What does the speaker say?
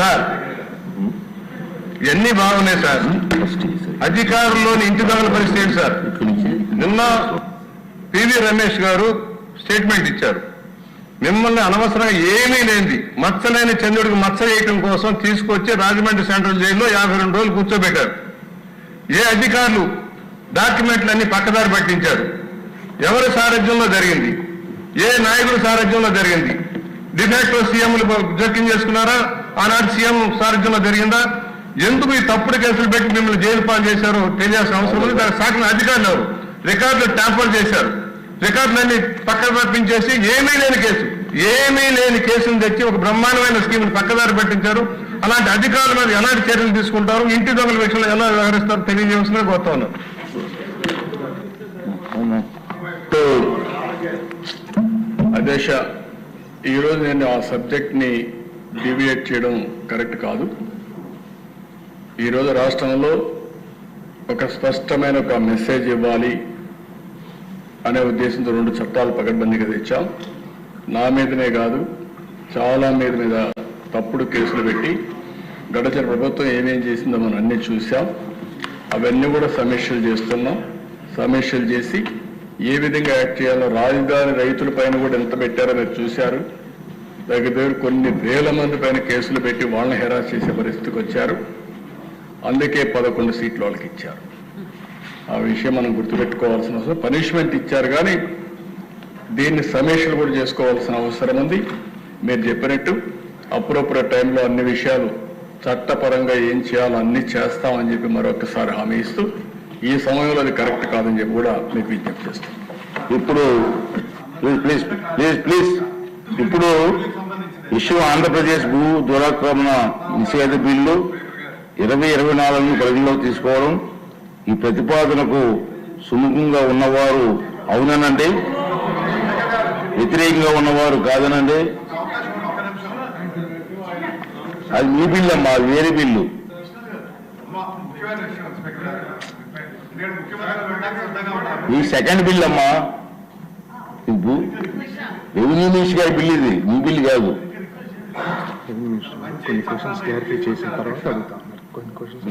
Sir ఇవన్నీ బాగున్నాయి sir. అధికారుల్లోని ఇంటి దొంగల పరిస్థితి సార్. నిన్న పివి రమేష్ గారు స్టేట్మెంట్ ఇచ్చారు. మిమ్మల్ని అనవసరంగా ఏమీ లేనిది మచ్చలేని చంద్రుడికి మచ్చ వేయటం కోసం తీసుకొచ్చి రాజమండ్రి సెంట్రల్ జైల్లో 52 రోజులు కూర్చోబెట్టారు. ఏ అధికారులు డాక్యుమెంట్లన్నీ పక్కదారి పట్టించారు? ఎవరి సారథ్యంలో జరిగింది? ఏ నాయకుల సారథ్యంలో జరిగింది? డిఫాక్టో సీఎంలు జోక్యం చేసుకున్నారా? ఆనాటి సీఎం సారథ్యంలో జరిగిందా? ఎందుకు ఈ తప్పుడు కేసులు పెట్టి మిమ్మల్ని జైలు పాలు చేశారో తెలియాల్సిన అవసరం ఉంది. దానికి సాగిన అధికారులు ఎవరు? రికార్డులు ట్యాంపర్ చేశారు. రికార్డులన్నీ పక్కన పంపించేసి ఏమీ లేని కేసును తెచ్చి ఒక బ్రహ్మాండమైన స్కీమ్ని పక్కదారి పెట్టించారు. అలాంటి అధికారుల మీద ఎలాంటి చర్యలు తీసుకుంటారు, ఇంటి దొంగల విషయంలో ఎలా వ్యవహరిస్తారో తెలియజేస్తున్నా కోరుతా ఉన్నారు. అధ్యక్ష, ఈరోజు నేను ఆ సబ్జెక్ట్ని డివియేట్ చేయడం కరెక్ట్ కాదు. ఈరోజు రాష్ట్రంలో ఒక స్పష్టమైన ఒక మెసేజ్ ఇవ్వాలి అనే ఉద్దేశంతో 2 చట్టాలు పకడ్బందీగా తెచ్చాం. నా మీదనే కాదు, చాలా మీద తప్పుడు కేసులు పెట్టి గడిచిన ప్రభుత్వం ఏమేం చేసిందో మనం అన్నీ చూసాం. అవన్నీ కూడా సమీక్షలు చేస్తున్నాం. సమీక్షలు చేసి ఏ విధంగా యాక్ట్ చేయాలో, రాజధాని రైతుల పైన కూడా ఎంత పెట్టారో మీరు చూశారు. దగ్గర కొన్ని వేల మంది పైన కేసులు పెట్టి వాళ్ళని హెరాస్ చేసే పరిస్థితికి వచ్చారు. అందుకే 11 సీట్లు వాళ్ళకి ఇచ్చారు. ఆ విషయం మనం గుర్తుపెట్టుకోవాల్సిన అవసరం. పనిష్మెంట్ ఇచ్చారు కానీ దీన్ని సమీక్షలు కూడా చేసుకోవాల్సిన అవసరం ఉంది. మీరు చెప్పినట్టు అప్రోప్రియట్ టైంలో అన్ని విషయాలు చట్టపరంగా ఏం చేయాలో అన్ని చేస్తామని చెప్పి మరొకసారి హామీ ఇస్తూ, ఈ సమయంలో అది కరెక్ట్ కాదని చెప్పి కూడా మీకు విజ్ఞప్తి చేస్తాం. ఇప్పుడు ప్లీజ్ ఇప్పుడు ఇష్యూ ఆంధ్రప్రదేశ్ భూ దురాక్రమణ నిషేధ బిల్లు 2024 పరిగణలోకి తీసుకోవడం, ఈ ప్రతిపాదనకు సుముఖంగా ఉన్నవారు అవుననండి, వ్యతిరేకంగా ఉన్నవారు కాదనండి. అది మీ బిల్లు అమ్మా, వేరే బిల్లు. ఈ సెకండ్ బిల్ అమ్మా, రెవెన్యూ మినిస్టర్ గారి బిల్, ఇది మీ బిల్లు కాదు. కొన్ని క్వశ్చన్స్ క్లారిఫై చేసిన తర్వాత అడుగుతాం. కొన్ని క్వశ్చన్స్